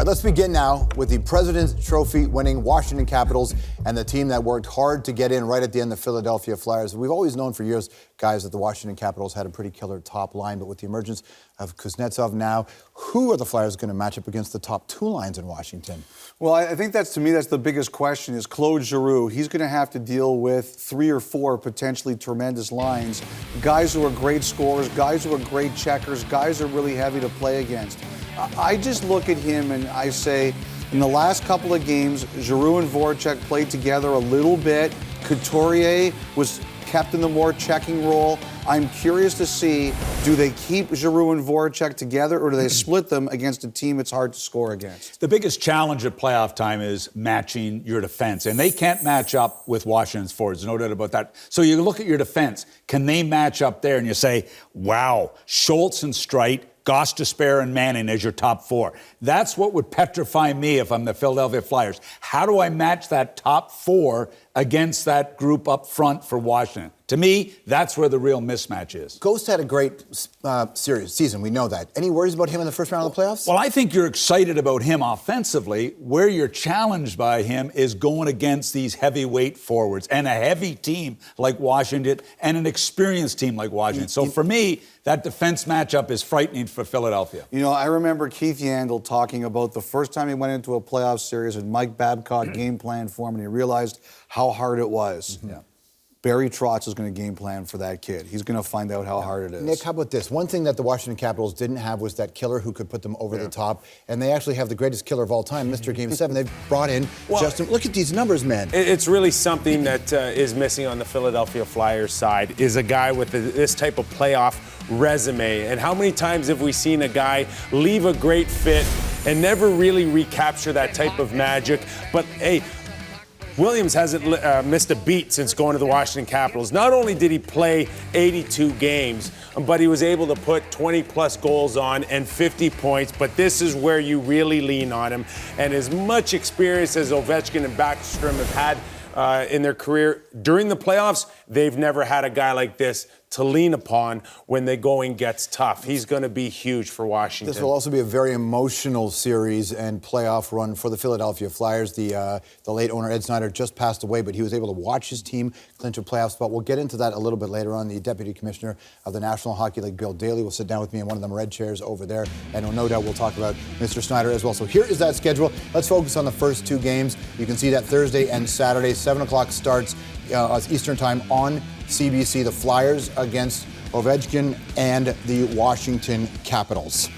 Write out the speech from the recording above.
right, let's begin now with the President's Trophy winning Washington Capitals and the team that worked hard to get in right at the end, the Philadelphia Flyers. We've always known for years, guys, that the Washington Capitals had a pretty killer top line, but with the emergence of Kuznetsov now, who are the Flyers going to match up against the top two lines in Washington? Well, I think that's the biggest question is Claude Giroux. He's going to have to deal with 3 or 4 potentially tremendous lines. Guys who are great scorers, guys who are great checkers, guys who are really heavy to play against. I just look at him and I say, in the last couple of games, Giroux and Voracek played together a little bit. Couturier was kept in the more checking role. I'm curious to see, do they keep Giroux and Voracek together or do they split them against a team it's hard to score against? The biggest challenge at playoff time is matching your defense, and they can't match up with Washington's forwards, no doubt about that. So you look at your defense, can they match up there? And you say, wow, Schultz and Streit, Gostisbehere and Manning as your top 4. That's what would petrify me if I'm the Philadelphia Flyers. How do I match that top 4 against that group up front for Washington? To me, that's where the real mismatch is. Ghost had a great season. We know that. Any worries about him in the first round of the playoffs? Well, I think you're excited about him offensively. Where you're challenged by him is going against these heavyweight forwards and a heavy team like Washington and an experienced team like Washington. So for me, that defense matchup is frightening for Philadelphia. You know, I remember Keith Yandel talking about the first time he went into a playoff series and Mike Babcock game planned for him and he realized how hard it was. Yeah. Barry Trotz is going to game plan for that kid. He's going to find out how hard it is. Nick, how about this? One thing that the Washington Capitals didn't have was that killer who could put them over the top, and they actually have the greatest killer of all time, Mr. Game 7. They've brought in Justin. Look at these numbers, man. It's really something that is missing on the Philadelphia Flyers side is a guy with this type of playoff resume. And how many times have we seen a guy leave a great fit and never really recapture that type of magic? But, hey, Williams hasn't missed a beat since going to the Washington Capitals. Not only did he play 82 games, but he was able to put 20-plus goals on and 50 points. But this is where you really lean on him. And as much experience as Ovechkin and Backstrom have had in their career during the playoffs, they've never had a guy like this to lean upon when the going gets tough. He's going to be huge for Washington. This will also be a very emotional series and playoff run for the Philadelphia Flyers. The late owner, Ed Snyder, just passed away, but he was able to watch his team clinch a playoff spot. We'll get into that a little bit later on. The Deputy Commissioner of the National Hockey League, Bill Daly, will sit down with me in one of them red chairs over there, and no doubt we'll talk about Mr. Snyder as well. So here is that schedule. Let's focus on the first 2 games. You can see that Thursday and Saturday, 7 o'clock starts Eastern Time on CBC. The Flyers against Ovechkin and the Washington Capitals.